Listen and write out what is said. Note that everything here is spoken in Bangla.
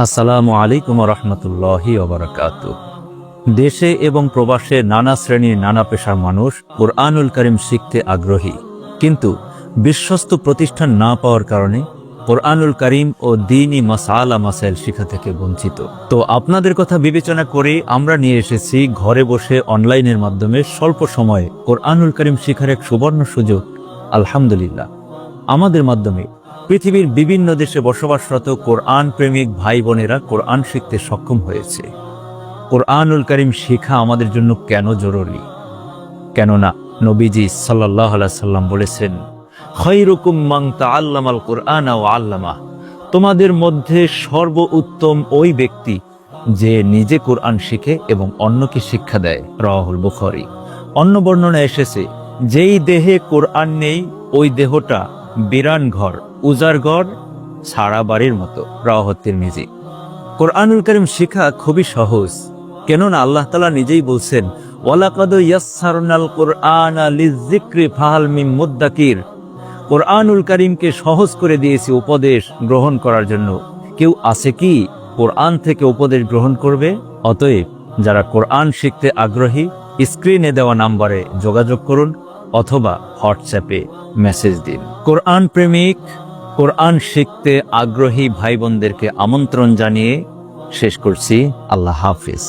আসসালামু আলাইকুম রহমতুল্লাহি ওবারাকাতুহু। দেশে এবং প্রবাসে নানা শ্রেণীর নানা পেশার মানুষ কুরআনুল কারীম শিখতে আগ্রহী, কিন্তু বিশ্বস্ত প্রতিষ্ঠান না পাওয়ার কারণে কুরআনুল কারীম ও দ্বীনি মাসালা মাসাইল শিক্ষা থেকে বঞ্চিত। তো আপনাদের কথা বিবেচনা করে আমরা নিয়ে এসেছি ঘরে বসে অনলাইনের মাধ্যমে স্বল্প সময়ে কুরআনুল কারীম শিখার এক সুবর্ণ সুযোগ। আলহামদুলিল্লাহ, আমাদের মাধ্যমে পৃথিবীর বিভিন্ন দেশে বসবাসরত কোরআন প্রেমিক ভাই বোনেরা কোরআন শিখতে সক্ষম হয়েছে। কোরআনুল কারীম শিখা আমাদের জন্য কেন জরুরি? কেননা নবীজি সাল্লাল্লাহু আলাইহি সাল্লাম বলেছেন, খায়রুকুম মান তাআল্লামাল কুরআনা ওয়া আল্লামা। তোমাদের মধ্যে সর্বোত্তম ওই ব্যক্তি যে নিজে কোরআন শিখে এবং অন্যকে শিক্ষা দেয়। রাওয়াহুল বুখারী। অন্য বর্ণনা এসেছে, যেই দেহে কোরআন নেই ওই দেহটা বিরান ঘর, উজার ঘর, ছাড়া বাড়ির মতো। রাওয়াহুত তিরমিজি। কোরআনুল কারীম শিখা খুবই সহজ, কেননা আল্লাহ তাআলা নিজেই বলছেন, ওয়ালাকাদ ইয়াসসারনাল কুরআনা লিযিকরি ফাহাল মিন মুদ্দাকির। কোরআনুল কারীমকে সহজ করে দিয়েছি উপদেশ গ্রহণ করার জন্য। কেউ আছে কি কোরআন থেকে উপদেশ গ্রহণ করবে? অতএব যারা কোরআন শিখতে আগ্রহী, স্ক্রিনে দেওয়া নম্বরে যোগাযোগ করুন অথবা হোয়াটসঅ্যাপে মেসেজ দিন। কোরআন প্রেমিক, কোরআন শিখতে আগ্রহী ভাই বোনদেরকে আমন্ত্রণ জানিয়ে শেষ করছি। আল্লাহ হাফিজ।